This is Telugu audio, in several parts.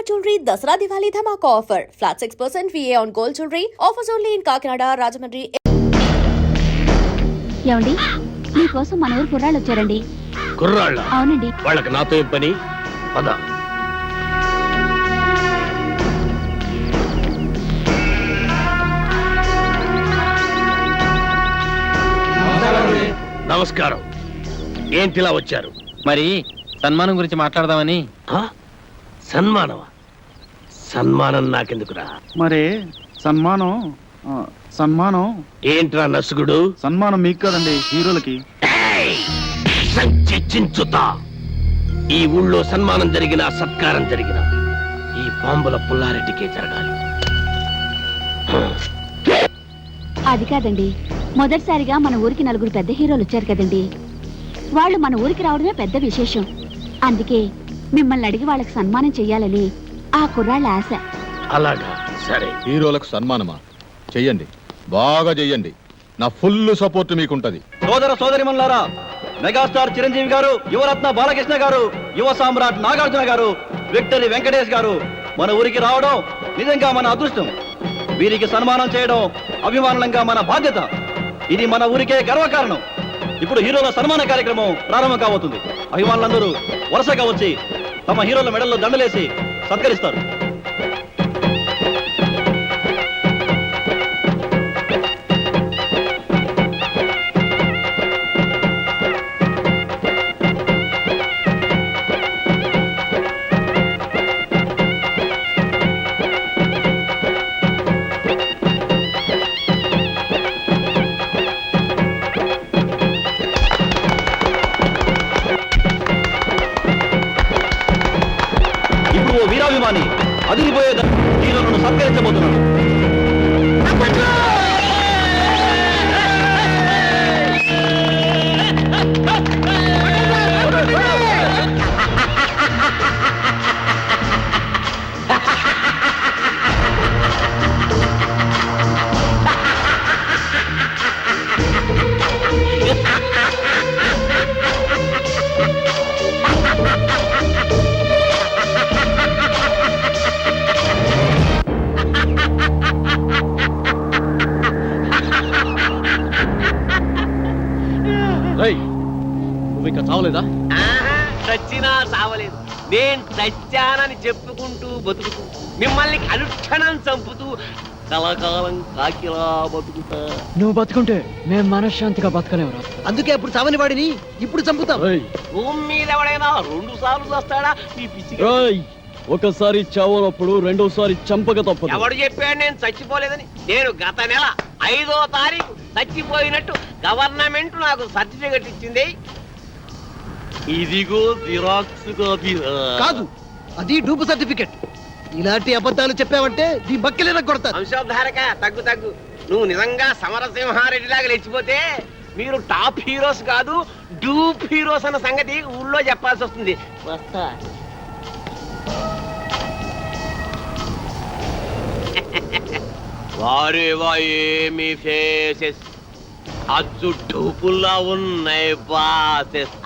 Shalimar Jewelry Dasra Diwali Dhamaka offer. Flat 6% VA on gold jewelry. Offers only in Kakinada, Rajahmundry. ఏమండి మీకోసం మన ఊరు కుర్రాళ్ళు వచ్చారండి. కుర్రాళ్ళ? అవునండి. వాళ్ళకి నాతో ఏం పని? పద. నమస్కారం. ఏంటిలా వచ్చారు? మరి సన్మానం గురించి మాట్లాడదామని. సన్మానమా? సన్మానం నాకెందుకురా? మరి సన్మానం ఏంట్రా నసుగుడు? సన్మానం మీకు కదండి, హీరోలకి. సంచిచించుతా. ఈ ఊళ్ళో సన్మానం జరిగినా సత్కారం జరిగినా ఈ బాంబుల పుల్లారెడ్డికే జరగాలి. అది కాదండి, మొదటిసారిగా మన ఊరికి నలుగురు పెద్ద హీరోలు వచ్చారు కదండి. వాళ్ళు మన ఊరికి రావడమే పెద్ద విశేషం. అందుకే మిమ్మల్ని అడిగి వాళ్ళకి సన్మానం చెయ్యాలని ఆ కుర్రాళ్ళ ఆశ. అలాగా, సరే. హీరోలకు సన్మానమా? చెయ్యండి, బాగా చెయ్యండి. నా ఫుల్ సపోర్ట్ మీకుంటది. సోదర సోదరిమణులారా, మెగాస్టార్ చిరంజీవి గారు, యువరత్న బాలకృష్ణ గారు, యువ సామ్రాట్ నాగార్జున గారు, విక్టరీ వెంకటేష్ గారు మన ఊరికి రావడం నిజంగా మన అదృష్టం. వీరికి సన్మానం చేయడం అభిమానంగా మన బాధ్యత. ఇది మన ఊరికే గర్వకారణం. ఇప్పుడు హీరోల సన్మాన కార్యక్రమం ప్రారంభం కాబోతుంది. అభిమానులందరూ వరుసగా వచ్చి తమ హీరోల మెడల్లో దండలేసి సత్కరిస్తారు. వీరాభిమాని అదిరిపోయే హీరోలను సత్కరించబోతున్నాడు. నువ్వు ఇంకా చావలేదా? చచ్చినా చావలేదు. నేను చచ్చానని చెప్పుకుంటూ బతుకుతూ మిమ్మల్ని అనుక్షణం చంపుతూ కలకాలం కాకిలా బతుకుతా. నువ్వు బతుకుంటే మేము మనశ్శాంతిగా బతకలేవురా. అందుకే అప్పుడు చావని వాడిని ఇప్పుడు చంపుతాం. భూమి మీద ఎవడైనా 2 సార్లు వస్తాడా? ఈ పిచ్చి ఒకసారి చావనప్పుడు రెండోసారి చంపక తప్పదు. ఎవడు చెప్పాడు నేను చచ్చిపోలేదని? నేను గత నెల 5వ తారీఖు చచ్చిపోయినట్టు గవర్నమెంట్ నాకు సర్టిఫికెట్ ఇచ్చింది. ఇదిగో జిరాక్స్ కాపీ. కాదు, అది డూపు సర్టిఫికెట్. ఇలాంటి అబద్ధాలు చెప్పావంటే నీ బక్కెలేన కొడతారు. వంశోద్ధారక తగ్గు తగ్గు. నువ్వు నిజంగా సమరసింహారెడ్డిలాగా లేచిపోతే మీరు టాప్ హీరోస్ కాదు, డూప్ హీరోస్ అన్న సంగతి ఊళ్ళో చెప్పాల్సి వస్తుంది. వస్తా. వారేవా ఏమి ఫేసెస్, అచ్చు డూపుల్లా ఉన్నాయి బాసెస్.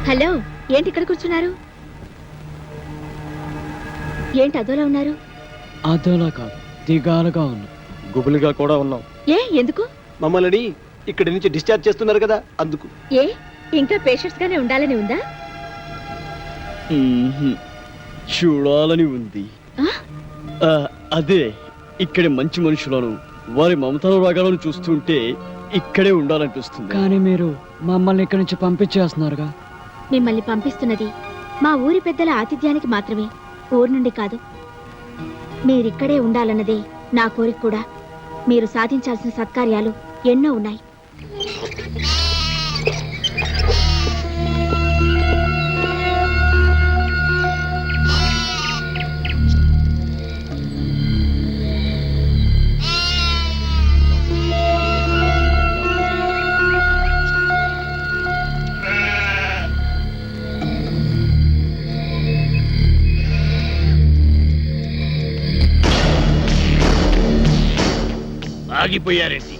హలో, ఏంటి ఇక్కడ కూర్చున్నారు? ఏంటి అదోలా ఉన్నారు? అదోలా కాదు, దిగాలుగా ఉన్నాం, గుబులుగా కూడా ఉన్నాం. ఏ ఎందుకు? మమ్మల్ని ఇక్కడి నుంచి డిశ్చార్జ్ చేస్తున్నారు కదా, అందుకు. ఏ ఇంకా పేషెంట్స్ గానే ఉండాలని ఉందా? చూడాలని ఉంది. అదే ఇక్కడి మంచి మనుషులను, వారి మమతల రాగాలను చూస్తుంటే ఇక్కడే ఉండాలనిపిస్తుంది. కానీ మీరు మమ్మల్ని ఇక్కడి నుంచి పంపించేస్తున్నారుగా. మిమ్మల్ని పంపిస్తున్నది మా ఊరి పెద్దల ఆతిథ్యానికి మాత్రమే, ఊరు నుండి కాదు. మీరిక్కడే ఉండాలన్నదే నా కోరిక కూడా. మీరు సాధించాల్సిన సత్కార్యాలు ఎన్నో ఉన్నాయి. ఆగిపోయారేంటి?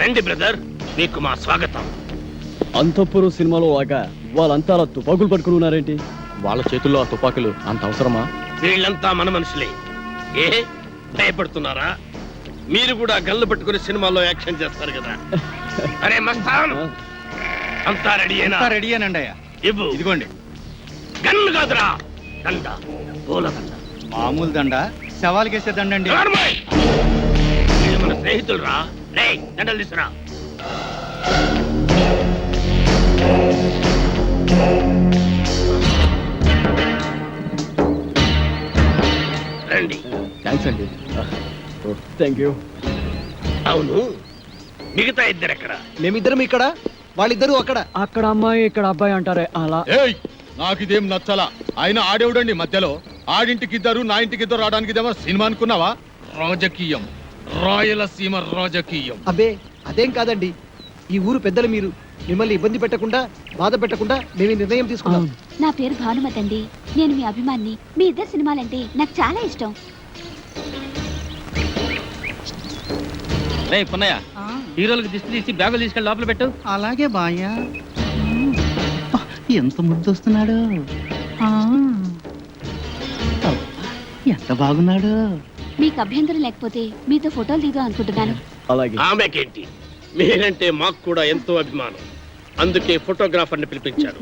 రండి బ్రదర్, మీకు మా స్వాగతం. అంతఃపురం సినిమాలో లాగా వాళ్ళంతా అలా తుపాకులు పట్టుకుని ఉన్నారేంటి? వాళ్ళ చేతుల్లో ఆ తుపాకులు అంత అవసరమా? వీళ్ళంతా మన మనుషులే. ఏ భయపడుతున్నారా? మీరు కూడా గన్లు పట్టుకుని సినిమాలో యాక్షన్ చేస్తారు కదా. అరే మస్తాన్, అంతా రెడీ అయినా? రెడీ అనండి అయ్యా. ఇవ్వు. ఇదిగోండి. గన్ను కాదురా, దండ, పూల దండ. మామూలు దండ, సవాల్కేసే దండండి. నార్మల్. వీళ్ళు మన స్నేహితులు రా. రే దండలు తీసురా. రండి. థ్యాంక్స్ అండి. Thank you. అవును, మిగతా ఇద్దరు ఎక్కడ? మేమిద్దరం ఇక్కడ, వాళ్ళిద్దరూ అక్కడ. అక్కడ అమ్మాయి ఇక్కడ అబ్బాయి అంటారే అలా. ఏయ్, నాకు ఇదేం నచ్చలా. ఆయన ఆడేవుడండి మధ్యలో. ఆడింటికి ఇద్దరు, నా ఇంటికి ఇద్దరు రావడానికి ఇదేమో సినిమా అనుకున్నావా? రాజకీయం, రాయలసీమ రాజకీయం. అబ్బే అదేం కాదండి, ఈ ఊరు పెద్దలు మీరు. మిమ్మల్ని ఇబ్బంది పెట్టకుండా, బాధ పెట్టకుండా మేము ఈ నిర్ణయం తీసుకున్నాం. నా పేరు భానుమతి అండి. నేను మీ అభిమాన్ని. మీ ఇద్దరు సినిమాలంటే నాకు చాలా ఇష్టం. రే పున్నయ్య, హీరోలకు దిష్టి తీసి బ్యాగులు తీసుకెళ్ళి లోపల పెట్టు. అలాగే బాయ్యా. ఎంత ముద్దు వస్తున్నాడు, ఎంత బాగున్నాడు. మీకు అభ్యంతరం లేకపోతే మీతో ఫోటోలు దిగుదాం అనుకుంటున్నాను. అలాగే. ఆమెకేంటి, మీరంటే మాకు కూడా ఎంతో అభిమానం. అందుకే ఫోటోగ్రాఫర్ ని పిలిపించారు.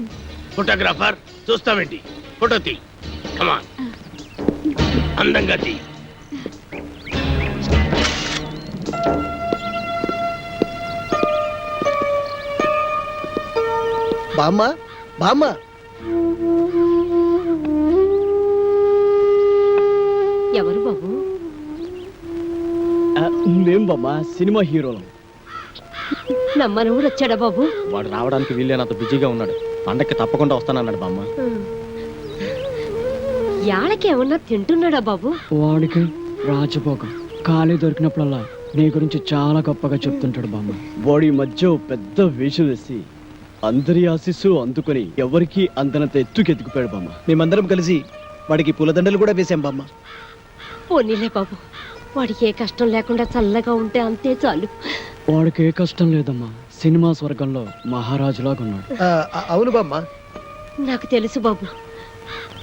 ఫోటోగ్రాఫర్, చూస్తావేంటి? ఫోటో తీ. కమాన్, అందంగా తీ. బామ్మ, బామ్మ. ఎవరు బాబు? మేం బామ్మ సినిమా హీరోలం. నమ్మనవుడు వచ్చాడా బాబు? వాడు రావడానికి వీళ్ళేనంత బిజీగా ఉన్నాడు. పండక్కి తప్పకుండా వస్తానన్నాడు బామ్మ. యాళ్ళకి ఏమన్నా తింటున్నాడా బాబు? వాడికి రాజభోగం. ఖాళీ దొరికినప్పుడల్లా నీ గురించి చాలా గొప్పగా చెప్తుంటాడు బామ్మ. వాడి మధ్య ఓ పెద్ద వేషం వేసి అందరి ఆశీస్సు అందుకొని ఎవరికి అందనంత ఎత్తుకెత్తుకుపోయాడు బామ్మ. మేమందరం కలిసి వాడికి పూలదండలు కూడా వేసాం బామ్మ. పోనీలే బాబు, వాడికి ఏ కష్టం లేకుండా చల్లగా ఉంటే అంతే చాలు. వాడికి ఏ కష్టం లేదమ్మా. సినిమా స్వర్గంలో మహారాజులాగా ఉన్నాడు. అవును బామ్మ. నాకు తెలుసు బాబు,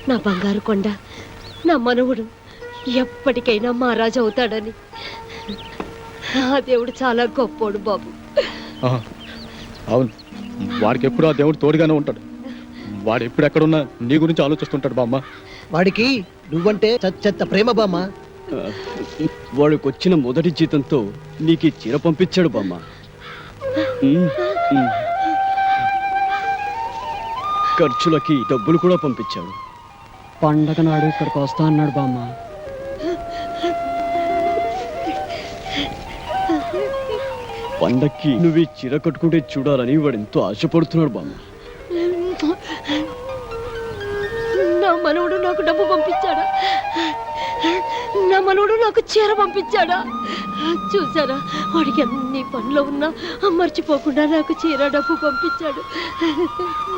నా బంగారు కొండ, నా మనవుడు ఎప్పటికైనా మహారాజు అవుతాడని. ఆ దేవుడు చాలా గొప్పోడు బాబు. అవును, వాడికి ఎప్పుడు ఆ దేవుడు తోడుగానే ఉంటాడు. వాడు ఎప్పుడు ఎక్కడున్నా నీ గురించి ఆలోచిస్తుంటాడు బామ్మ. వాడికి నువ్వంటే చెత్త ప్రేమ బామ్మ. వాడికి వచ్చిన మొదటి జీతంతో నీకు ఈ చీర పంపించాడు బామ్మ. ఖర్చులకి డబ్బులు కూడా పంపించాడు. పండగ నాడు ఇక్కడికి వస్తా అన్నాడు బామ్మ. పండక్కి నువ్వు ఈ చీర కట్టుకుంటే చూడాలని వాడు ఎంతో ఆశపడుతున్నాడు బామ్మ. నా మనవుడు నాకు డబ్బు పంపించాడా? నా మనవుడు నాకు చీర పంపించాడా? చూసారా, వాడికి అన్ని పనులు ఉన్నా మర్చిపోకుండా నాకు చీర డబ్బు పంపించాడు.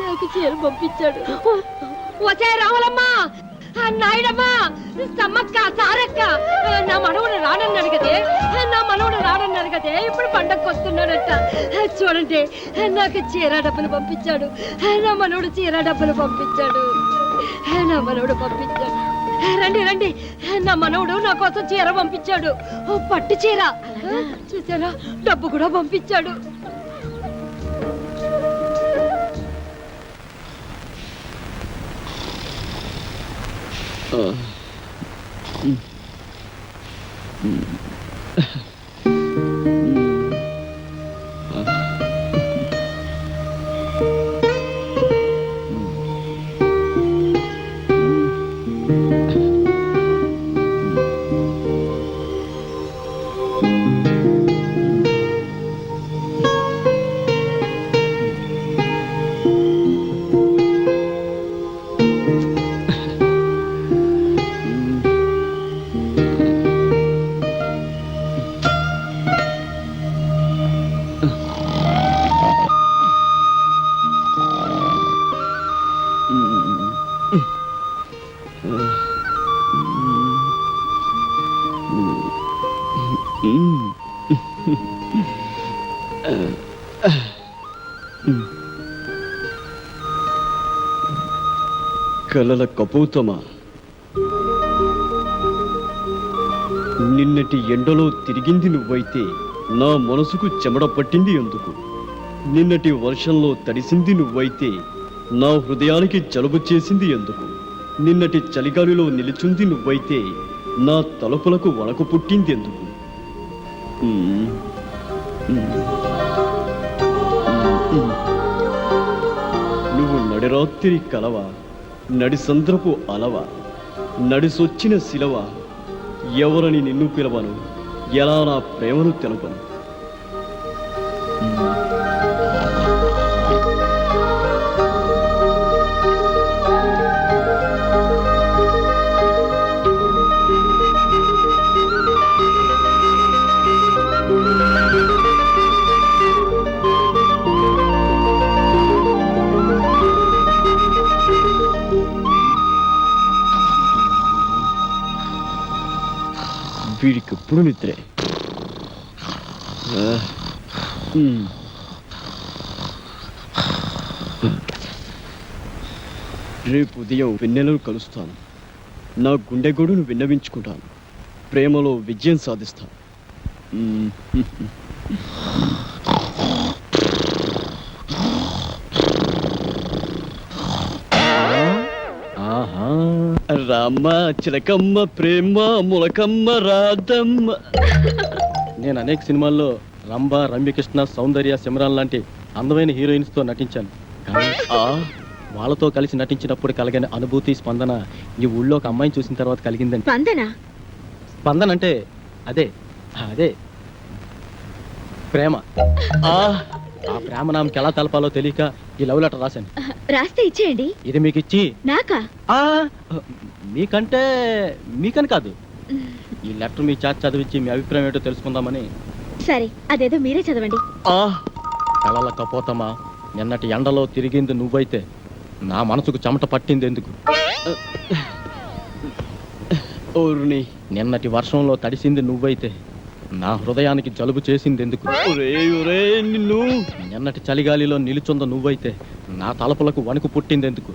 నాకు చీర పంపించాడు. వచ్చే రావాలమ్మా, నాయుడమ్మా, సమ్మక్క, సారక్క, నా మనవుడు రానన్నాడు కదే, నా మనవుడు రానన్నాడు కదే, ఇప్పుడు పండగకు వస్తున్నాడట. చూడండి, నాకు చీర డబ్బులు పంపించాడు. నా మనవుడు చీర డబ్బులు పంపించాడు. నా మనవుడు పంపించాడు. రండి రండి, నా మనవుడు నా కోసం చీర పంపించాడు. పట్టు చీర. చూసారా, డబ్బు కూడా పంపించాడు. కలల కపోతమా, నిన్నటి ఎండలో తిరిగింది నువ్వైతే నా మనసుకు చెమట పట్టింది ఎందుకు? నిన్నటి వర్షంలో తడిసింది నువ్వైతే నా హృదయానికి జలుబు చేసింది ఎందుకు? నిన్నటి చలిగాలిలో నిలుచుంది నువ్వైతే నా తలుపులకు వణకు పుట్టింది ఎందుకు? నువ్వు నడిరాత్రి కలవా, నడిసంద్రపు అలవా, నడిసొచ్చిన శిలవ, ఎవరని నిన్ను పిలవను, ఎలా నా ప్రేమను తెలపను? వీడికి ఎప్పుడు నిద్రే. రేపు ఉదయం వెన్నెలను కలుస్తాను. నా గుండె గొడును విన్నవించుకుంటాను. ప్రేమలో విజయం సాధిస్తాను. రామ్మ చిలకమ్మ ప్రేమ ములకమ్మ రాధమ్మ. నేను అనేక సినిమాల్లో రంభ, రమ్యకృష్ణ, సౌందర్య, సిమ్రాన్ లాంటి అందమైన హీరోయిన్స్ తో నటించాను. కానీ వాళ్ళతో కలిసి నటించినప్పుడు కలిగిన అనుభూతి, స్పందన ఈ ఊళ్ళో ఒక అమ్మాయిని చూసిన తర్వాత కలిగిందండి. స్పందన అంటే అదే అదే ప్రేమ. ఆ ప్రేమ నామకి ఎలా తెలపాలో తెలియక ఈ లవ్ లెటర్ రాశాను. రాస్తే ఇచ్చేయండి. ఇది మీకు ఇచ్చి నాకా? మీకంటే మీకని కాదు, ఈ లెటర్ మీ చేత చదివించి మీ అభిప్రాయం ఏంటో తెలుసుకుందామని. సరే, అదేదో మీరే చదవండి. కలల కపోతమా, నిన్నటి ఎండలో తిరిగింది నువ్వైతే నా మనసుకు చెమట పట్టింది ఎందుకు? నిన్నటి వర్షంలో తడిసింది నువ్వైతే నా హృదయానికి జలుబు చేసింది ఎందుకు? నిన్ను నిన్నటి చలిగాలిలో నిలుచుంద నువ్వైతే నా తలపులకు వణుకు పుట్టింది ఎందుకు?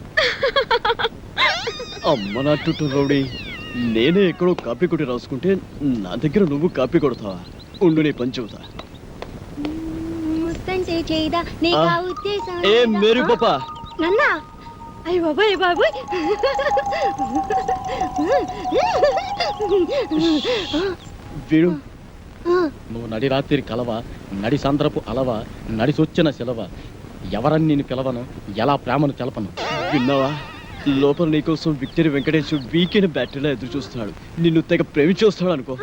అమ్మ నాటు రౌడీ, నేనే ఎక్కడో కాపీ కొట్టి రాసుకుంటే నా దగ్గర నువ్వు కాపీ కొడతావా? ఉండు నీ పని చెబుతా. ఏ మేరీ పాపా, నన్నా? అయ్య బాబాయ్ బాబాయ్, వీడు నువ్వు నడి రాత్రి కలవ, నడి సంద్రపు అలవ, నడిసొచ్చిన శిలవ, ఎవరని నేను పిలవను, ఎలా ప్రేమను తెలపను? విన్నావా? లోపల నీకోసం విక్టరీ వెంకటేష్ వీకెండ్ బ్యాటరీలో ఎదురు చూస్తున్నాడు. నిన్ను తెగ ప్రేమించొస్తాడు అనుకో.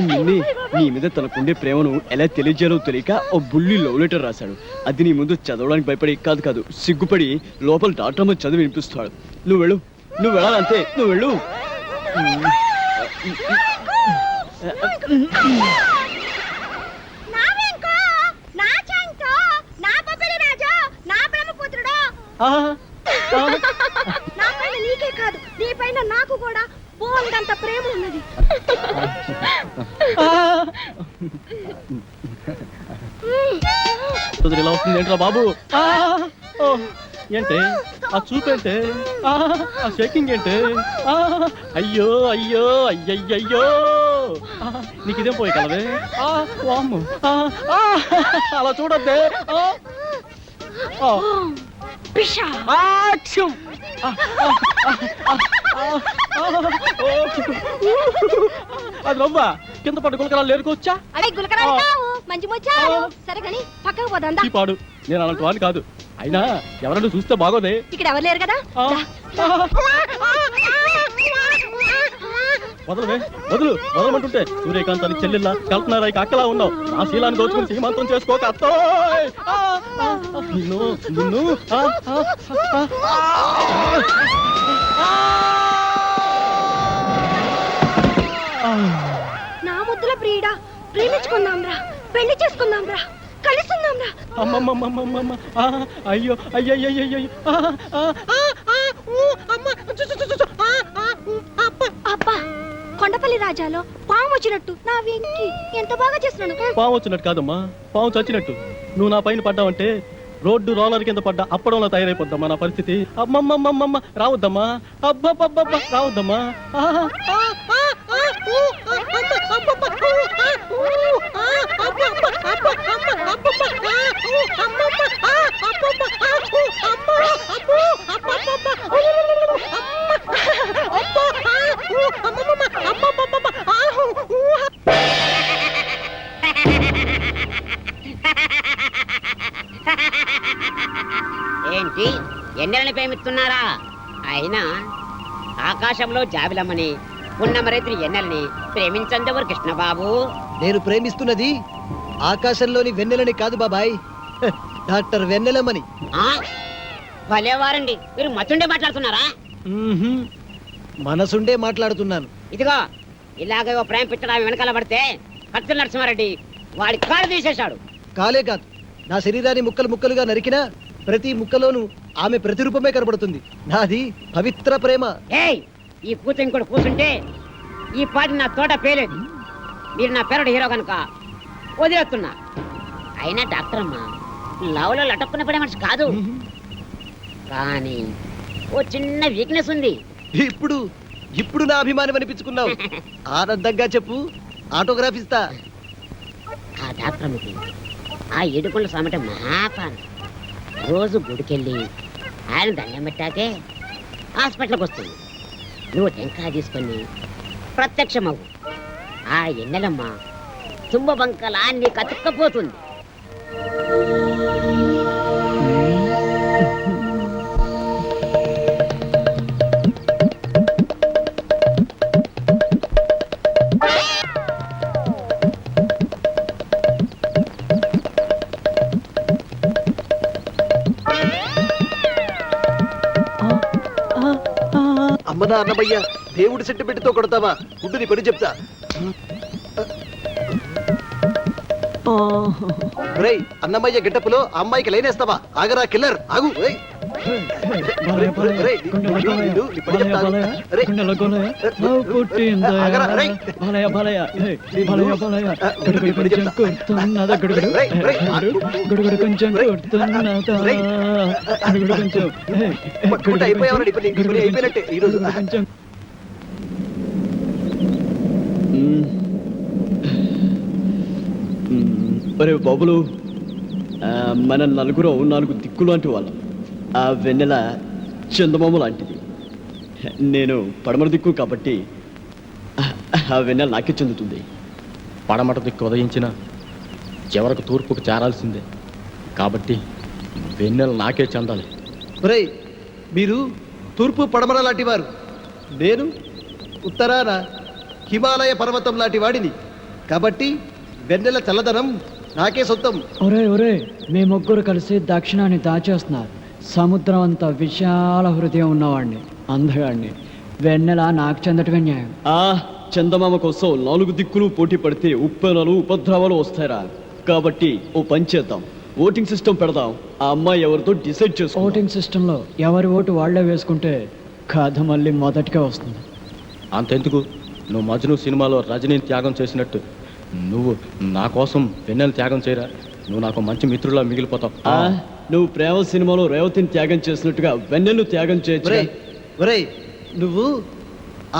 నిన్నే నీ మీద తనకుండే ప్రేమను ఎలా తెలియజేయాలో తెలియక ఓ బుల్లి లవ్ లెటర్ రాశాడు. అది నీ ముందు చదవడానికి భయపడి కాదు సిగ్గుపడి లోపల డాక్టర్ చదివి వినిపిస్తాడు. నువ్వు వెళ్ళు, నువ్వు వెళ్ళాలంతే, నువ్వు వెళ్ళు. నీకే కాదు, నీ పైన నాకు కూడా బోల్డంత ప్రేమ ఉన్నది. ఇలా వస్తుంది ఏంట్రా బాబు? ఏంటే ఆ చూపేంటే, ఆ షేకింగ్ ఏంటే? అయ్యో అయ్యో అయ్యయ్యో, నీకు ఇదేం పోయి కలవే? వామ్ము, అలా చూడద్దే. అది నవ్వా? కింద పట్టు గులకరాలు లేరుకోవచ్చా? మంచి ముచ్చారు. సరే కానీ పక్కకు పోదా పాడు. నేను అలాంటి వాడిని కాదు. అయినా ఎవరైనా చూస్తే బాగోదే. ఇక్కడ ఎవరు లేరు కదా. వదలవే, వదలమంటుంటే సూర్యకాంతాన్ని చెల్లెల్లా, కల్పనారాయి అక్కలా ఉన్నావు. నా శీలాన్ని దోచుకుని సీమంతం చేసుకోక అత్తో. నిన్ను నిన్ను నా ముద్దుల ప్రియుడా, ప్రేమించుకుందాం రా, పెళ్లి చేసుకుందాం రా, కలుసుకుందాం రా. అమ్మమ్మమ్మమ్మమ్మ, అయ్యో అయ్యయ్యయ్యో, అబ్బా కొండపల్లి రాజాలో పాము వచ్చినట్టు నా వెంకి ఎంత బాగా చేస్తున్నాను. పాము వచ్చినట్టు కాదమ్మా, పాము చచ్చినట్టు. నువ్వు నా పైన పడ్డావంటే రోడ్డు రోలర్ కింద పడ్డా అప్పడంలో తయారైపోద్దమ్మా నా పరిస్థితి. అమ్మమ్మమ్మమ్మ రావద్దమ్మా, అబ్బబ్బబ్బబ్బ రావద్దమ్మా. ఆహా, ఆ, ఆ, ఆ, ఊ, ఆ, అమ్మ, అబ్బబ్బ, ఊ, ఆ, ఊ, ఆ, అబ్బబ్బ, అబ్బ, అమ్మ, అబ్బబ్బ, ఆ, ఊ, అమ్మమ్మ, ఆ, అబ్బబ్బ, ఆ, ఊ, అమ్మ, అబ్బో, అబ్బబ్బబ్బ, ఊ, అమ్మ, అబ్బో, ఆ, ఊ, అమ్మమ్మమ్మ, అబ్బబ్బబ్బ, ఆ, ఊ, ఏంటి ఎన్నెలని ప్రేమిస్తున్నారా? అయినా ఆకాశంలో జాబిలమ్మని పున్నమరైతులు ఎన్నెలని ప్రేమించందెవరు కృష్ణబాబు? నేను ప్రేమిస్తున్నది ఆకాశంలోని వెన్నెలని కాదు బాబాయ్, డాక్టర్ వెన్నెలమ్మని. ఆ? భలేవారండి, మీరు మతుండే మాట్లాడుతున్నారా? మనసుండే మాట్లాడుతున్నాను. ఇదిగో ఇలాగే ఓ ప్రేమ పిచ్చడా వెనకాల పడితే కత్తుల నరసింహారెడ్డి వాడి కాళ్ళు తీసేశాడు. కాలే కాదు, నా శరీరాన్ని ముక్కలు ముక్కలుగా నరికినా ప్రతి ముక్కలోనూ ఆమె ప్రతిరూపమే కనబడుతుంది. నాది పవిత్ర ప్రేమ. ఏయ్, ఈ కూతురు ఇంకోటి కూర్చుంటే ఈ పాటి నా తోట పేలేదు. మీరు నా పేరుడు హీరో కనుక వదిలేస్తున్నా. అయినా డాక్టర్ అమ్మా లవ్లో లటక్కున్న పడే మనిషి కాదు, కానీ ఓ చిన్న వీక్నెస్ ఉంది. ఇప్పుడు ఇప్పుడు నా అభిమానం అనిపించుకున్నావు. ఆనందంగా చెప్పు, ఆటోగ్రాఫ్ ఇస్తా. ఆ డాక్టర్ అమ్మకి ఆ ఏడుకొండ స్వామి అంటే మహాపాన. రోజు గుడికెళ్ళి ఆయన దండం పెట్టాకే హాస్పిటల్కి వస్తుంది. నువ్వు టెంకాయ తీసుకొని ప్రత్యక్షమవు. ఆ ఎన్నెలమ్మ తుంబ బంకలా నీకు అతుక్కపోతుంది. అమ్మనా అన్నమయ్య, దేవుడి సెంటిమెంట్తో కొడతావా? ముందు నీ పని చెప్తా. రేయ్, అన్నమయ్య గిట్టపులో అమ్మాయికి లైనేస్తావా? ఆగరా కిల్లర్, ఆగు. రేయ్. రేయ్, నీ పని చెప్తా. రేయ్. ఆగరా, రేయ్. పట్టుకుంటే అయిపోయావరా? నీ పని అయిపోయినట్టే ఈరోజు. ఒరే బాబులు, మన నలుగురు 4 దిక్కు లాంటి వాళ్ళం. ఆ వెన్నెల చందమామ లాంటిది. నేను పడమర దిక్కు కాబట్టి ఆ వెన్నెల నాకే చెందుతుంది. పడమట దిక్కు ఉదయించిన చివరకు తూర్పుకు చేరాల్సిందే కాబట్టి వెన్నెల నాకే చెందాలి. ఒరేయ్, మీరు తూర్పు పడమర లాంటి వారు, నేను ఉత్తరాన హిమాలయ పర్వతం లాంటి వాడిని. కాబట్టి వెన్నెల చల్లదనం నాకే సొంతం. ఒరే ఒరే, మీ ముగ్గురు కలిసి దక్షిణాన్ని దాచేస్తున్నారు. సముద్రం అంత విశాల హృదయం ఉన్నవాడిని, అందగాడిని. వెన్నెల నాకు చెందటమే న్యాయం. చందమామ కోసం 4 దిక్కులు పోటీ పడితే ఉప్పెనలు ఉపద్రవాలు వస్తాయిరా. కాబట్టి ఓ పని చేద్దాం, ఓటింగ్ సిస్టమ్ పెడదాం. ఆ అమ్మాయి ఎవరితో డిసైడ్ చేసుకో. ఓటింగ్ సిస్టంలో ఎవరి ఓటు వాళ్లే వేసుకుంటే కథ మళ్ళీ మొదటిగా వస్తుంది. అంతెందుకు, నువ్వు మజ్ను సినిమాలో రజనీని త్యాగం చేసినట్టు నువ్వు నా కోసం వెన్నెల త్యాగం చేయరా. నువ్వు నాకు మంచి మిత్రులా మిగిలిపోతావు. నువ్వు ప్రేమ సినిమాలో రేవతిని త్యాగం చేసినట్టుగా వెన్నెలను త్యాగం చేయొచ్చు. ఒరేయ్, నువ్వు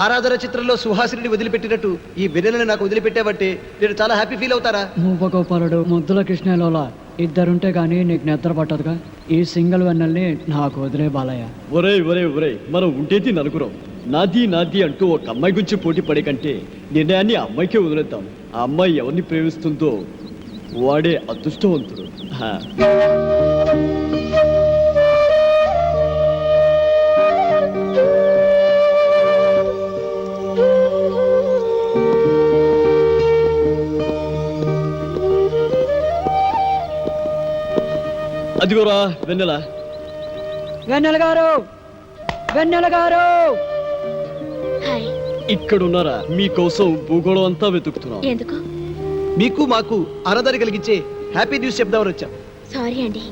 ఆరాధన చిత్రంలో సుహాసిని వదిలిపెట్టినట్టు ఈ వెన్నెలను నాకు వదిలిపెట్టావంటే నేను చాలా హ్యాపీ ఫీల్ అవుతారా? మూపగోపాలుడు, ముద్దుల కృష్ణలోలా ఇద్దరుంటే గానీ నీకు నిద్ర పట్టదుగా. ఈ సింగిల్ వెన్నెల్ని నాకు వదిలే బాలయ్య. ఒరే ఒరే ఒరే, మనం ఉండేది నలుగురం. నాది నాది అంటూ ఒక అమ్మాయి గురించి పోటీ పడే కంటే నిర్ణయాన్ని ఆ అమ్మాయికే వదిలేద్దాం. ఆ అమ్మాయి ఎవరిని ప్రేమిస్తుందో వాడే అదృష్టవంతుడు. అదిగోరా వెన్నెల. వెన్నెల గారు, వెన్నెల గారు ఇక్కడున్నారా? మీకోసం భూగోళం అంతా వెతుకుతున్నాం. ఎందుకు? మీకు మాకు ఆనందాన్ని కలిగించే హ్యాపీ న్యూస్ చెప్దామని వచ్చాం. సారీ అండి,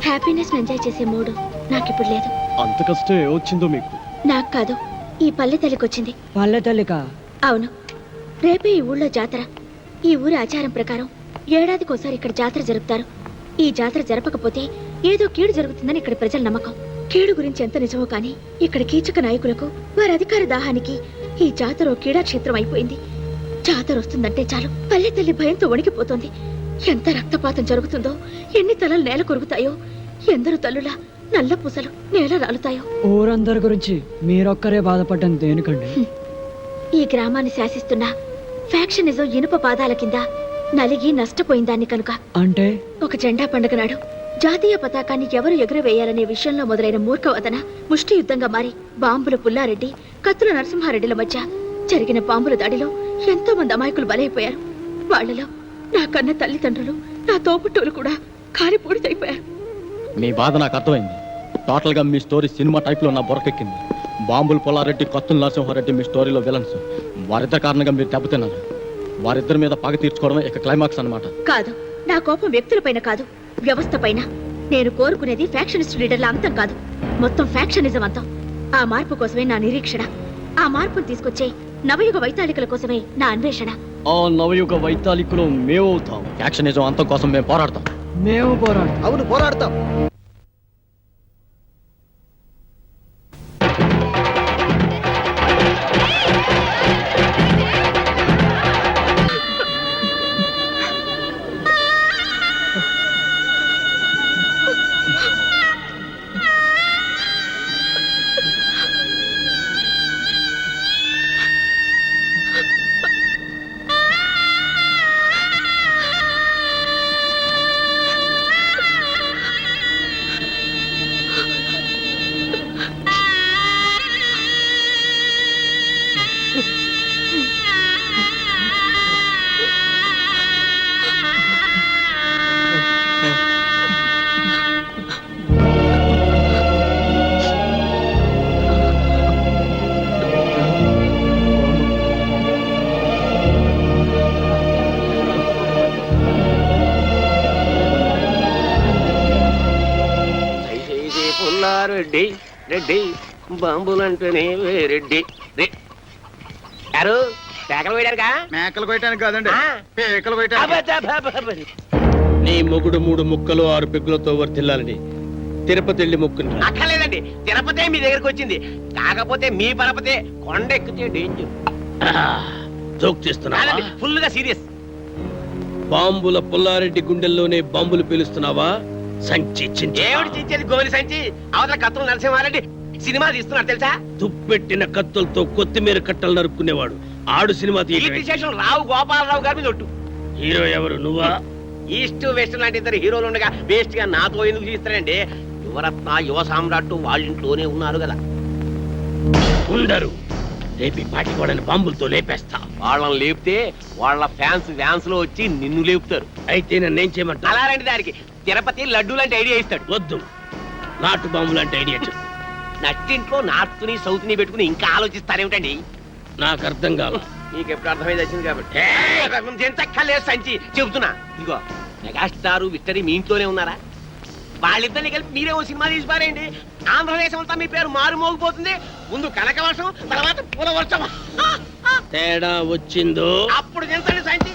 హ్యాపీనెస్ ఎంజాయ్ చేసే మూడు నాకు ఇప్పుడు లేదు. అంత కష్టం ఏమొచ్చిందో మీకు? నాకు కాదు, ఈ పల్లె తల్లికొచ్చింది. పల్లె తల్లిక? అవును, రేపే ఈ ఊళ్ళో జాతర. ఈ ఊరి ఆచారం ప్రకారం ఏడాదికోసారి ఇక్కడ జాతర జరుపుతారు. ఈ జాతర జరపకపోతే ఏదో కీడు జరుగుతుందని ఇక్కడ ప్రజల నమ్మకం. కీడు గురించి ఎంత నిజమో కానీ ఇక్కడ కీచక నాయకులకు వారి అధికార దాహానికి ఈ జాతర ఓ క్రీడాక్షేత్రం అయిపోయింది. జాతర వస్తుందంటే చాలు పల్లె తల్లి భయంతో వణికిపోతోంది. ఎంత రక్తపాతం జరుగుతుందో, ఎన్ని తలలు నేల కొరుగుతాయో, ఎందరు తల్లులా నల్ల పూసలు నేల రాలుతాయో. ఊరందరి గురించి మీరొక్కరే బాధపడ్డం దేనికండి? ఈ గ్రామాన్ని శాసిస్తున్న ఫ్యాక్షనిజం ఇనుప పాదాల కింద నలిగి నష్టపోయిందాన్ని కనుక. అంటే ఒక జెండా పండుగ నాడు జాతీయ పతాకాన్ని ఎవరు ఎగురవేయాలనే విషయంలో మొదలైన మూర్ఖవదన ముష్టి యుద్ధంగా మారి బాంబుల పుల్లారెడ్డి, కత్తుల నరసింహారెడ్డిల మధ్య జరిగిన బాంబుల దాడిలో ఎంతో మంది అమాయకులు బలైపోయారు. వాళ్లలో నా కన్న తల్లిదండ్రులు, నా తోబుట్టువులు కూడా కారిపూడితైపోయారు. మీ బాధ నాకు అర్థమైంది. టోటల్ గా మీ స్టోరీ సినిమా టైప్ లో నా బొరకెక్కింది. బాంబులు పొల్లారెడ్డి, కత్తుల నరసింహారెడ్డి మీ స్టోరీలో విలన్స్. వారిద్దరి కారణంగా మీరు దెబ్బతిన్నారు. వారిద్దరి మీద పగ తీర్చుకోవడమే ఇక క్లైమాక్స్ అన్నమాట. కాదు, నా కోపం వ్యక్తులపైన కాదు, వ్యవస్థ పైన. నేను కోరుకునేది ఫ్యాక్షనిస్ట్ లీడర్ల అంతం కాదు, మొత్తం ఫ్యాక్షనిజం అంతం. ఆ మార్పు కోసమే నా నిరీక్షణ. ఆ మార్పును తీసుకొచ్చే నవయుగ వైతాళికల కోసమే నా అన్వేషణ. ఆ నవయుగ వైతాళికులు మేమవుతాం. ఫ్యాక్షనిజం అంతం కోసం మేము పోరాడతాం. మేము పోరాడు. అవును, పోరాడతాం. రెడ్డి రెడ్డి బాంబులంటేనే రెడ్డి యారు పేకలు వేయడానికా? మేకలు కొయ్యటానికి కాదండి, పేకలు కొయ్యటానికి. నీ మొగుడు 3 ముక్కలు 6 పెగ్గులతో వర్తిల్లాలని తిరుపతి వెళ్ళి మొక్కుని అక్కర్లేదండి. తిరుపతే మీ దగ్గరకు వచ్చింది. కాకపోతే మీ పరపతే కొండ ఎక్కితే డేంజర్. జోక్ చేస్తున్నావా? ఫుల్ గా సీరియస్. బాంబుల పుల్లారెడ్డి గుండెల్లోనే బాంబులు పేలుస్తున్నావా? సంచి ఏమిటి చించేది? గోలి సంచి. అవతల కత్తులు నరసింహారెడ్డి సినిమా తీస్తున్నాడు తెలుసా? తుప్పెట్టిన కత్తులతో కొత్తిమీర కట్టలు నరుక్కునేవాడు ఆడు సినిమా తీయటం. రావు గోపాలరావు గారి మీద ఒట్టు. హీరో ఎవరు? నువ్వా? ఈస్ట్ వెస్ట్ లాంటి ఇద్దరు హీరోలు ఉండగా వేస్ట్ గా నాతో ఎందుకు తీస్తారండి? యువరత్న, యువ సామ్రాట్ వాళ్ళ ఇంట్లోనే ఉన్నారు కదా. ఉండరు. రేపు పాటి వాళ్ళని బాంబులతో లేపేస్తా. వాళ్ళని లేపితే వాళ్ళ ఫ్యాన్స్ లో వచ్చి నిన్ను లేపుతారు. అయితే నన్నేం చేయమంటా? అలాంటి దానికి తిరుపతి లడ్డు లాంటి ఐడియా ఇస్తాడు. వద్దు, నాటు బాంబు లాంటి ఐడియా చెప్పు. నట్టింట్లో నార్త్ ని సౌత్ ని పెట్టుకుని ఇంకా ఆలోచిస్తారేమిటండి? నాకు అర్థం కాదు. నీకు ఎప్పుడు అర్థమైంది వచ్చింది కాబట్టి ఎంత కలేదు సంచి చెబుతున్నా. ఇదిగో మెగాస్టారు విక్టరీ మీ ఇంట్లోనే ఉన్నారా? వాళ్ళిద్దరిని కలిపి మీరే ఓ సినిమా తీసిపారేయండి. ఆంధ్రదేశం అంతా మీ పేరు మారుమోగిపోతుంది. ముందు కనక వర్షం, తర్వాత పూల వర్షం. తేడా వచ్చిందో అప్పుడు తెలుసండి సంచి.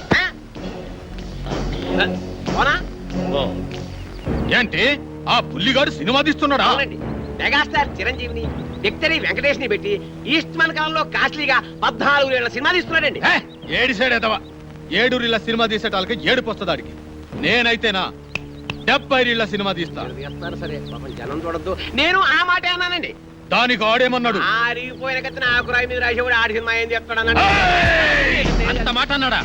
పోనా? ఏంటి ఆ పుల్లిగాడు సినిమా తీస్తున్నాడా? అవునండి. మెగాస్టార్ చిరంజీవిని, విక్టరీ వెంకటేష్ ని పెట్టి ఈస్ట్ మన కాలంలో కాస్ట్లీగా 14 ఏళ్ల సినిమా తీస్తున్నాడండి. ఏడి సైడ్ ఎదవా. 7 రీళ్ళ సినిమా తీసేటాలకి ఏడుపు వస్తుందాడికి. నేనైతేనా 70 రీళ్ళ సినిమా తీస్తా. సరే పాపం జనం చూడద్దు. నేను ఆ మాట అన్నానండి. దానికి ఆడేమన్నాడు? ఆరిగిపోయిన కత్తిన ఆకురాయి మీద రాసేవాడు ఆడి సినిమా ఏం చెప్తాడన్నాడు. అంత మాట అన్నాడా?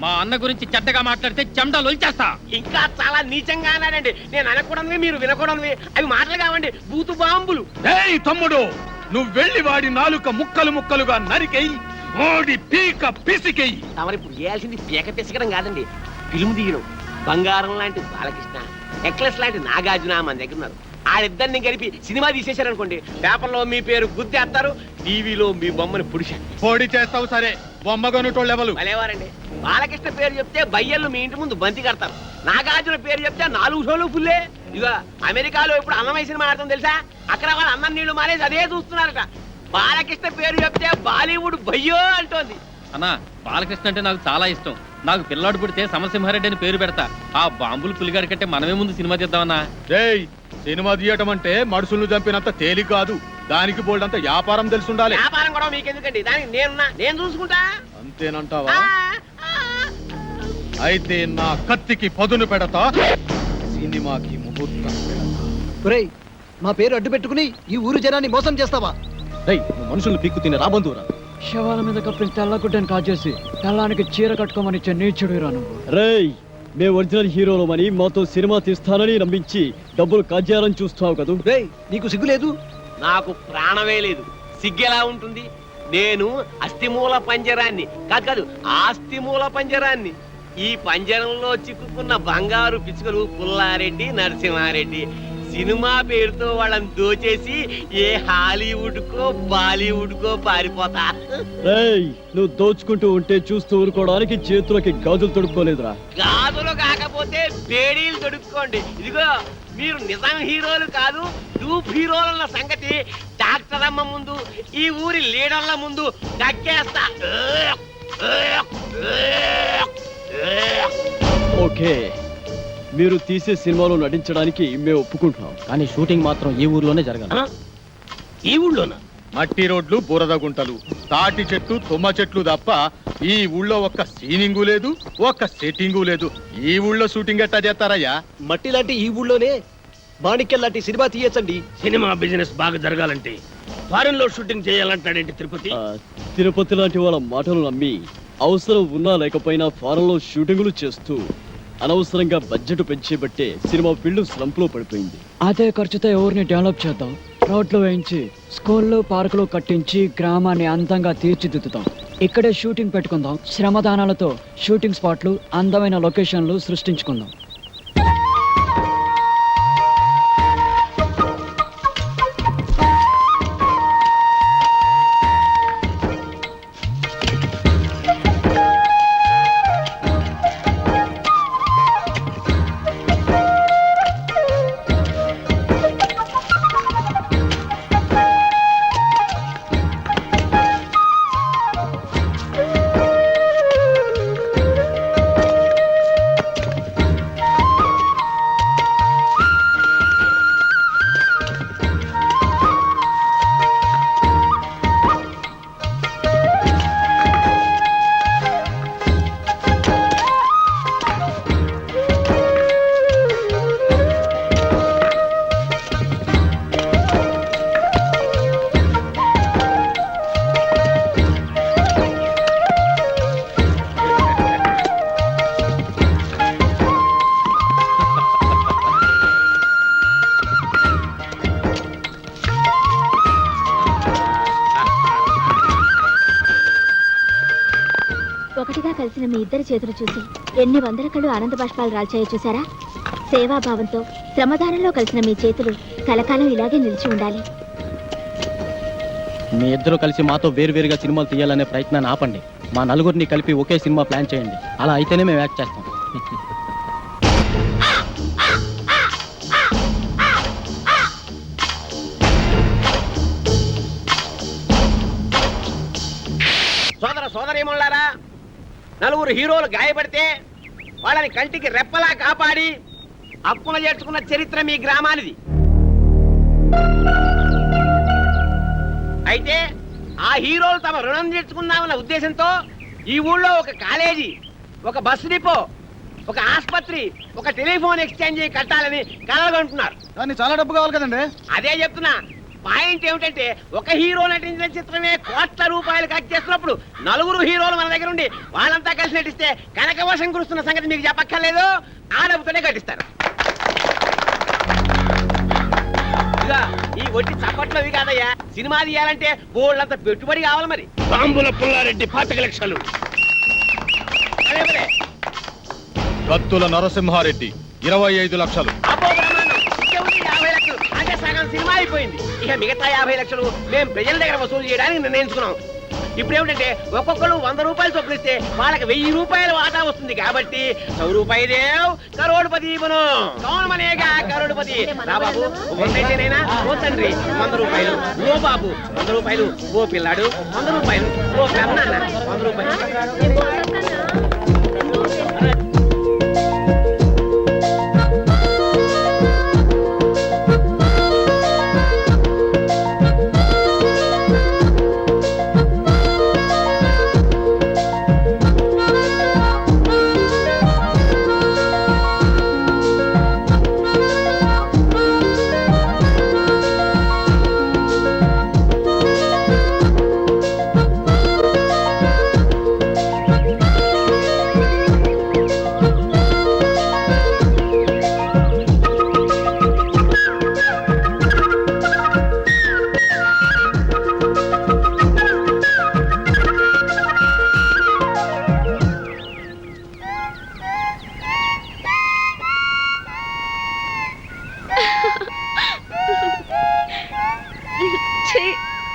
మా అన్న గురించి చెడ్డగా మాట్లాడితే చెమటలు వచ్చేస్తా. ఇంకా చాలా నీచంగా అన్నాడండి. నేను అనకూడనివి, మీరు వినకూడనివి. అవి మాటలు కావండి, బూతు బాంబులు. ఏయ్ తమ్ముడు, నువ్వు వెళ్ళి వాడి నాలుక ముక్కలు ముక్కలుగా నరికెయ్యి, ఓడి పీక పిసికెయ్యి. తమరిప్పుడు చేయాల్సింది పీక పిసకడం కాదండి, ఫిల్మ్ తీయడం. బంగారం లాంటి బాలకృష్ణ, నెక్లెస్ లాంటి నాగార్జున మన దగ్గర ఉన్నారు. ఆడిద్దరిని కలిపి సినిమా తీసేశారనుకోండి, పేపర్లో మీ పేరు గుద్దేస్తారు, టీవీలో మీ బొమ్మని పొడి చేస్తావు. సరే, బొమ్మగొనుటోళ్ళు ఎవరు? భలేవారండి. బాలకృష్ణ పేరు చెప్తే బయ్యళ్ళు మీ ఇంటి ముందు బంతి కడతారు. నాగార్జున పేరు చెప్తే 4 షోలు ఫుల్లే. ఇక అమెరికాలో ఇప్పుడు అన్నమయ్య సినిమా ఆడతాం తెలుసా? అక్కడ వాళ్ళు అన్నం నీళ్లు మానేసి అదే చూస్తున్నారట. బాలకృష్ణ పేరు చెప్తే బాలీవుడ్ భయ్యో అంటోంది. అన్నా బాలకృష్ణ అంటే నాకు చాలా ఇష్టం. నాకు పిల్లాడు పుడితే సమరసింహారెడ్డి అని పేరు పెడతా. ఆ బాంబులు పులిగాడి కంటే మనమే ముందు సినిమా తీద్దామన్నా. రేయ్, సినిమా తీయటం అంటే మనుషులను చంపినంత తేలిక కాదు. దానికి బోల్డంత వ్యాపారం తెలుసుండాలి. వ్యాపారం కూడా మీకెందుకండి, దానికి నేను చూసుకుంటా. అంతేనంటావా? అయితే నా కత్తికి పదును పెడతా, సినిమాకి ముహూర్తం పెడతా. ఒరేయ్, మా పేరు అడ్డు పెట్టుకుని ఈ ఊరు జనాన్ని మోసం చేస్తావా? రేయ్, నువ్వు మనుషులు పీక్కు తినే రాబందురా. శవాల మీద కప్పిన తెల్ల గుడ్డని కాజేసి తెల్లానికి చీర కట్టుకోమని ఇచ్చే నీచుడు నువ్వు. రేయ్, మేము ఒరిజినల్ హీరోలమని మాతో సినిమా తీస్తానని నమ్మించి డబ్బులు కాజేయాలని చూస్తావు కదూ. రేయ్, నీకు సిగ్గులేదు? నాకు ప్రాణమే లేదు, సిగ్గెలా ఉంటుంది? నేను అస్థిమూల పంజరాన్ని కాదు ఆస్తిమూల పంజరాన్ని. ఈ పంజరంలో చిక్కుకున్న బంగారు పిచ్చుకలు పుల్లారెడ్డి, నరసింహారెడ్డి. సినిమా పేరుతో వాళ్ళని దోచేసి ఏ హాలీవుడ్ కో బాలీవుడ్ కో పారిపోతా. రేయ్, నువ్వు దోచుకుంటూ ఉంటే చూస్తూ ఊరుకోవడానికి చేతులకి గాజులు తొడుక్కోలేదురా. గాజులు కాకపోతే బేడీలు దొడుక్కోండి. ఇదిగో, మీరు నిజం హీరోలు కాదు, డూప్ హీరోలన్న సంగతి డాక్టర్ అమ్మ ముందు, ఈ ఊరి లీడర్ల ముందు దక్కేస్తా. ఓకే, మీరు తీసే సినిమాలో నటించడానికి మేము ఒప్పుకుంటున్నాం. కానీ షూటింగ్ మాత్రం ఈ ఊర్లోనే జరగాలి. ఈ ఊళ్ళోనా? మట్టి రోడ్లు, బురద గుంటలు, తాటి చెట్లు, తుమ్మ చెట్లు తప్ప ఈ ఊళ్ళో ఒక్క సీనింగు లేదు, ఒక్క సెట్టింగు లేదు. ఈ ఊళ్ళో షూటింగ్ ఎట్టా చేస్తారయ్యా? మట్టి లాంటి ఈ ఊళ్ళోనే మాణిక్యం లాంటి సినిమా తీయచ్చండి. సినిమా బిజినెస్ బాగా జరగాలంటే ఫారెన్ లో షూటింగ్ చేయాలంటాడేంటి తిరుపతి? తిరుపతి లాంటి వాళ్ళ మాటలు నమ్మి అవసరం ఉన్నా లేకపోయినా ఫారెన్లో షూటింగులు చేస్తూ అనవసరంగా బడ్జెట్ పెంచేబట్టే సినిమా ఫీల్డ్ స్లంప్ లో పడిపోయింది. అదే ఖర్చుతో ఎవరిని డెవలప్ చేద్దాం. రోడ్లు వేయించి స్కూళ్ళు పార్కులు కట్టించి గ్రామాన్ని అందంగా తీర్చిదిద్దుతాం. ఇక్కడే షూటింగ్ పెట్టుకుందాం. శ్రమదానాలతో షూటింగ్ స్పాట్లు, అందమైన లొకేషన్లు సృష్టించుకుందాం. ఒకటిగా కలిసిన మీ ఇద్దరి చేతులు చూసి ఎన్ని వందల కళ్ళు ఆనంద బాష్పాలు రాల్చాయో చూసారా? సేవాభావంతో శ్రమదానంలో కలిసిన మీ చేతులు కలకాలం ఇలాగే నిలిచి ఉండాలి. మీ ఇద్దరు కలిసి మాతో వేరువేరుగా సినిమాలు తీయాలనే ప్రయత్నాన్ని ఆపండి. మా నలుగురిని కలిపి ఒకే సినిమా ప్లాన్ చేయండి. అలా అయితేనే మేము యాక్ట్ చేస్తాం. సోదరీమణులారా, నలుగురు హీరోలు గాయపడితే వాళ్ళని కంటికి రెప్పలా కాపాడి అప్పున చేర్చుకున్న చరిత్ర మీ గ్రామానిది. అయితే ఆ హీరోలు తమ రుణం తీర్చుకున్నామన్న ఉద్దేశంతో ఈ ఊళ్ళో ఒక కాలేజీ, ఒక బస్సు డిపో, ఒక ఆసుపత్రి, ఒక టెలిఫోన్ ఎక్స్చేంజ్ కట్టాలని కలలుగంటున్నారు. దాన్ని చాలా డబ్బు కావాలి కదండి. అదే చెప్తున్నా. పాయింట్ ఏమిటంటే, ఒక హీరో నటించిన చిత్రమే కోట్ల రూపాయలు ఖర్చు చేస్తున్నప్పుడు నలుగురు హీరోలు మన దగ్గర ఉండి వాళ్ళంతా కలిసి నటిస్తే కనకవర్షం కురుస్తున్న సంగతి మీకు చెప్పక్కర్లేదు. ఆ డబ్బుతోనే కట్టిస్తారు. ఈ ఒట్టి చప్పట్లవి కాదయ్యా, సినిమా తీయాలంటే బోళ్ళంత పెట్టుబడి కావాలి. మరి బాంబుల పుల్లారెడ్డి 25 లక్షలు, కత్తుల నరసింహారెడ్డి 25 లక్షలు. అబ్బో బ్రహ్మాండం, 50 లక్షలు. అంటే సగం సినిమా అయిపోయింది. ఇక మిగతా 50 లక్షలు మేము ప్రజల దగ్గర వసూలు చేయడానికి నిర్ణయించుకున్నాం. ఇప్పుడు ఏమిటంటే ఒక్కొక్కరు 100 రూపాయలు చొప్పులిస్తే వాళ్ళకి 1000 రూపాయల వాటా వస్తుంది కాబట్టి 100 రూపాయి దేవ్ కరోడ్పతి బను కౌన్ మనేగా కరోడ్పతి రా బాబు ఒకటైతేనైనా ఓ తండ్రి 100 రూపాయలు ఓ బాబు 100 రూపాయలు ఓ పిల్లాడు 100 రూపాయలు ఓ పెద్దనాన్న 100 రూపాయలు.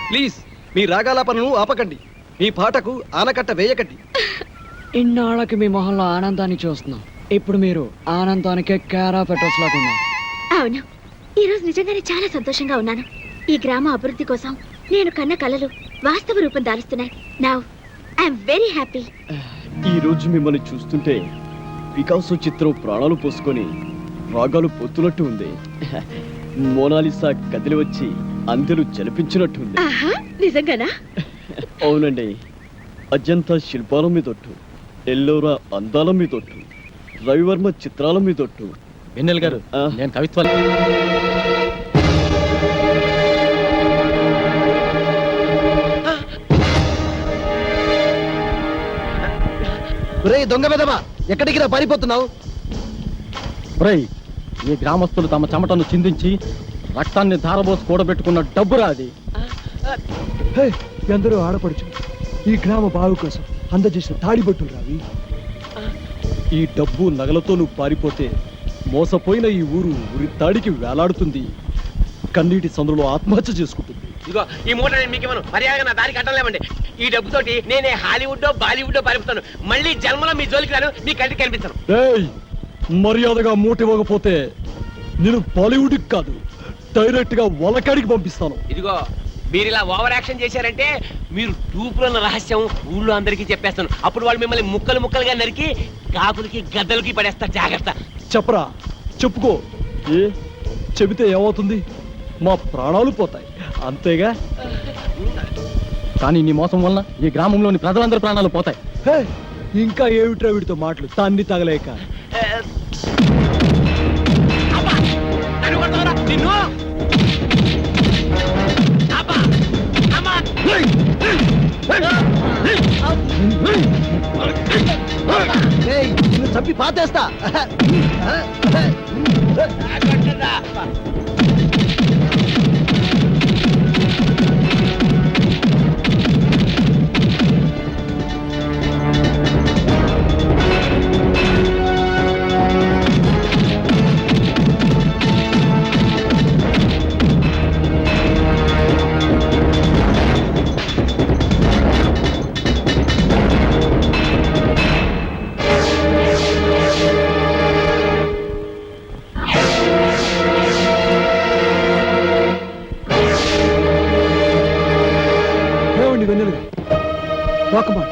ప్లీజ్ మీ రాగాలాపనను ఆపకండి, మీ పాటకు ఆనకట్ట వేయకండి. ఇన్నాళ్ళకి మీ మొహంలో ఆనందాన్ని చూస్తున్నాం. ఇప్పుడు మీరు ఆనందానికే కేరా పెట్రోల్స్ లాగా ఉన్నారు. అవును, ఈ రోజు నిజంగానే చాలా సంతోషంగా ఉన్నాను. ఈ గ్రామ అభివృద్ధి కోసం నేను కన్న కలలు వాస్తవ రూపం దాలుస్తున్నాయి. Now I'm very happy. ఈ రోజు మిమ్మల్ని చూస్తుంటే పికాసో చిత్రం ప్రాణాలు పోసుకొని రాగాలు పొత్తునట్టు ఉంది. మోనాలిసా కదిలి వచ్చి అందరూ జలిపించినట్టు ఉంది. ఆహా, నిజంగానా? అవునండి, అజంతా శిల్పాల మీదొట్టు, ఎల్లోరా అందాల మీదొట్టు, రవివర్మ చిత్రాల మీదొట్టు. వెన్నెల గారు, నేను కవిత్వాలు రే దొంగ వెదవా, ఎక్కడికి రా పారిపోతున్నావు? ఒరేయ్, ఈ గ్రామస్తులు తమ చెమటను చిందించి రక్తాన్ని ధారబోసి కూడబెట్టుకున్న డబ్బురా అది. ఎందరో ఆడపడుచు ఈ గ్రామ బావు కోసం అందజేసిన తాడిబొట్టులు రావి. ఈ డబ్బు నగలతో నువ్వు పారిపోతే మోసపోయిన ఈ ఊరు ఉరి తాడికి వేలాడుతుంది, కన్నీటి సందులో ఆత్మహత్య చేసుకుంటుంది. ఇదిగో ఈ మూట నేను మీకు ఇవ్వను, మర్యాదగా నా దారికి అడ్డం లేవండి. ఈ డబ్బుతోటి నేనే హాలీవుడ్ బాలీవుడ్ పారిపోతాను. మళ్ళీ జన్మలో మీ జోలికి రాను, మీ కంటికి కనిపించను. ఏయ్, మర్యాదగా మూట ఇవ్వకపోతే నేను బాలీవుడ్కి కాదు, డైరెక్ట్ గా వలకాడికి పంపిస్తాను. ఇదిగో మీరు ఇలా ఓవర్ యాక్షన్ చేశారంటే మీరు టూపులో ఉన్న రహస్యం ఊళ్ళో అందరికీ చెప్పేస్తాను. అప్పుడు వాళ్ళు మిమ్మల్ని ముక్కలు ముక్కలుగా నరికి కాకులకి గద్దలకి పడేస్తారు. జాగ్రత్త. చెప్పరా, చెప్పుకో. ఏ చెబితే ఏమవుతుంది? మా ప్రాణాలు పోతాయి, అంతేగా. కానీ నీ మోసం వలన ఈ గ్రామంలోని ప్రజలందరి ప్రాణాలు పోతాయి. ఇంకా ఏమిట్రా వీడితో మాటలు తాన్ని తగలేక. నిన్ను నిన్ను చంపి పాతేస్తా.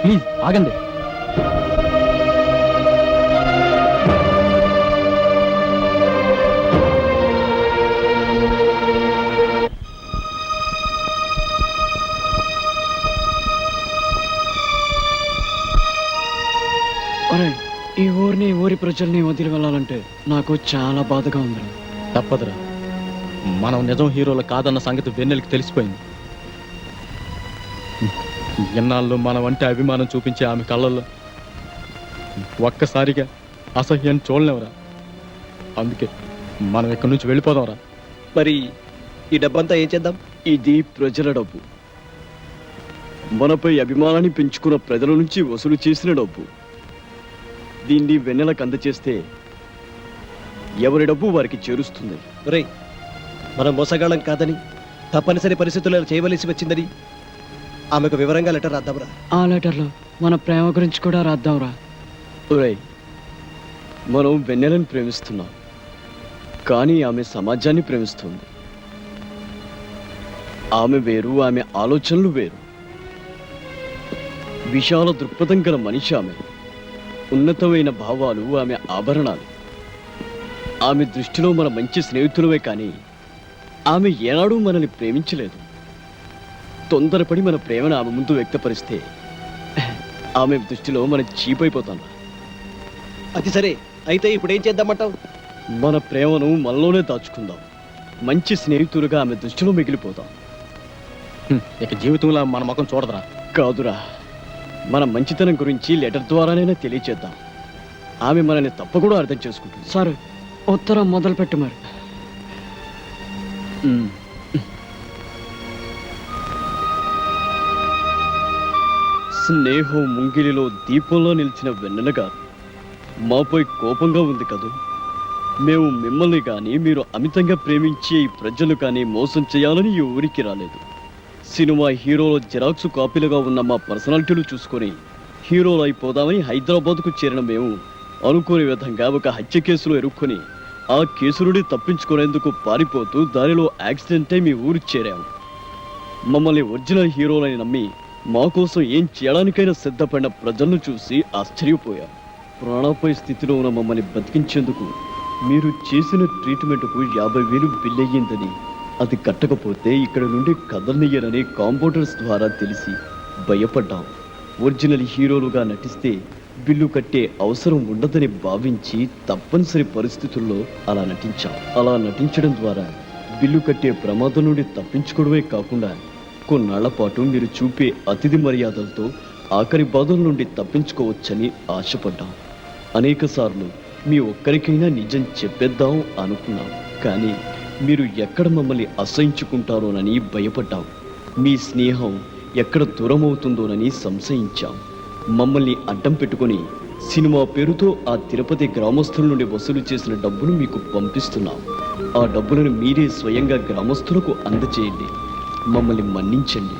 ప్లీజ్ ఆగండి. ఈ ఊరిని ఊరి ప్రజల్ని వదిలి వెళ్ళాలంటే నాకు చాలా బాధగా ఉంది. తప్పదురా, మనం నిజం హీరోలు కాదన్న సంగతి వెన్నెలకి తెలిసిపోయింది. ఎన్నాళ్ళు మనం అంటే అభిమానం చూపించే ఆమె కళ్ళల్లో ఒక్కసారిగా అసహ్యం చూడలేవురా. అందుకే మనం ఇక్కడి నుంచి వెళ్ళిపోదాంరా. మరి ఈ డబ్బంతా ఏం చేద్దాం? ఇది ప్రజల డబ్బు, మనపై అభిమానాన్ని పెంచుకున్న ప్రజల నుంచి వసూలు చేసిన డబ్బు. దీన్ని వెన్నెలకు అందచేస్తే ఎవరి డబ్బు వారికి చేరుస్తుంది. మనం మోసగాళ్ళం కాదని, తప్పనిసరి పరిస్థితుల్లో చేయవలసి వచ్చిందని ఆమెకు వివరంగా లెటర్ రాద్దాంరా. ఆ లెటర్లో మన ప్రేమ గురించి కూడా రాద్దాంరా. ఒరేయ్, మనం వెన్నెలను ప్రేమిస్తున్నాం, కానీ ఆమె సమాజాన్ని ప్రేమిస్తుంది. ఆమె వేరు, ఆమె ఆలోచనలు వేరు. విశాల దృక్పథం గల మనిషి ఆమె. ఉన్నతమైన భావాలు ఆమె ఆభరణాలు. ఆమె దృష్టిలో మన మంచి స్నేహితులమే, కానీ ఆమె ఏనాడూ మనల్ని ప్రేమించలేదు. తొందరపడి మన ప్రేమను ఆమె ముందు వ్యక్తపరిస్తే ఆమె దృష్టిలో మనం చీపైపోతాం. అది సరే, అయితే ఇప్పుడు ఏం చేద్దామంటావు? మన ప్రేమను మనలోనే దాచుకుందాం. మంచి స్నేహితులుగా ఆమె దృష్టిలో మిగిలిపోతాం. ఇక జీవితంలో మన ముఖం చూడదురా. కాదురా, మన మంచితనం గురించి లెటర్ ద్వారానైనా తెలియచేద్దాం. ఆమె మనల్ని తప్పకుండా అర్థం చేసుకుంటుంది. సరే, ఉత్తరం మొదలు పెట్టు మరి. స్నేహం ముంగిలిలో దీపంలో నిలిచిన వెన్నెల గారు మాపై కోపంగా ఉంది కదూ. మేము మిమ్మల్ని కానీ, మీరు అమితంగా ప్రేమించే ఈ ప్రజలు కానీ మోసం చేయాలని ఈ ఊరికి రాలేదు. సినిమా హీరోలో జిరాక్స్ కాపీలుగా ఉన్న మా పర్సనాలిటీలు చూసుకొని హీరోలు అయిపోదామని హైదరాబాద్కు చేరిన మేము అనుకోని విధంగా ఒక హత్య కేసులో ఇరుక్కొని ఆ కేసు నుండి తప్పించుకునేందుకు పారిపోతూ దారిలో యాక్సిడెంట్ అయి మీ ఊరికి చేరాము. మమ్మల్ని ఒరిజినల్ హీరోలని నమ్మి మా కోసం ఏం చేయడానికైనా సిద్ధపడిన ప్రజలను చూసి ఆశ్చర్యపోయాం. ప్రాణాపాయ స్థితిలో ఉన్న మమ్మల్ని బతికించేందుకు మీరు చేసిన ట్రీట్మెంట్కు 50,000 బిల్ అయ్యిందని, అది కట్టకపోతే ఇక్కడ నుండి కదలనియ్యరని కాంపౌండర్స్ ద్వారా తెలిసి భయపడ్డాం. ఒరిజినల్ హీరోలుగా నటిస్తే బిల్లు కట్టే అవసరం ఉండదని భావించి తప్పనిసరి పరిస్థితుల్లో అలా నటించాం. అలా నటించడం ద్వారా బిల్లు కట్టే ప్రమాదం నుండి తప్పించుకోవడమే కాకుండా కొన్నాళ్ల పాటు మీరు చూపే అతిథి మర్యాదలతో ఆఖరి బాధల నుండి తప్పించుకోవచ్చని ఆశపడ్డాం. అనేక సార్లు మీ ఒక్కరికైనా నిజం చెప్పేద్దాం అనుకున్నాం, కానీ మీరు ఎక్కడ మమ్మల్ని అసహించుకుంటారోనని భయపడ్డాం. మీ స్నేహం ఎక్కడ దూరం అవుతుందోనని సంశయించాం. మమ్మల్ని అడ్డం పెట్టుకొని సినిమా పేరుతో ఆ తిరుపతి గ్రామస్తుల నుండి వసూలు చేసిన డబ్బును మీకు పంపిస్తున్నాం. ఆ డబ్బులను మీరే స్వయంగా గ్రామస్తులకు అందచేయండి. మమ్మల్ని మన్నించండి.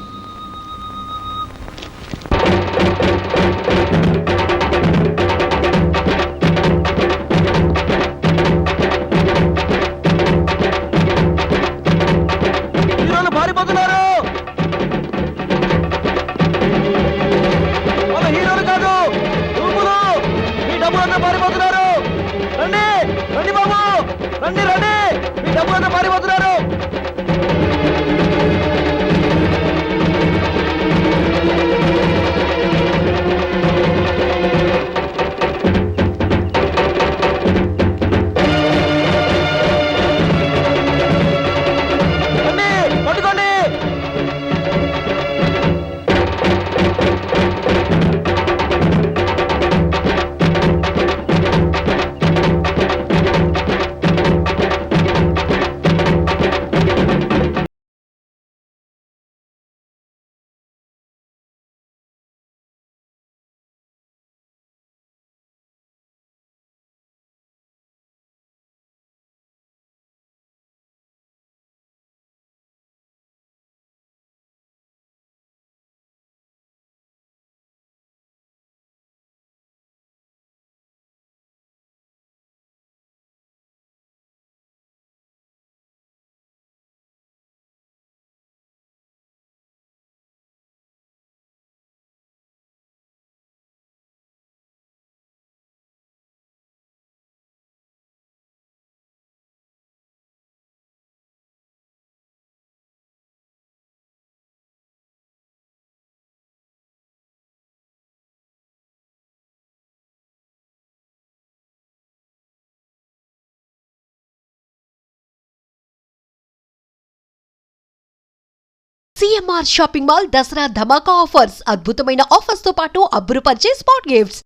సిఎంఆర్ షాపింగ్ మాల్ దసరా ధమాకా ఆఫర్స్. అద్భుతమైన ఆఫర్స్ తో పాటు అబ్బురుపరిచే స్పాట్ గిఫ్ట్స్.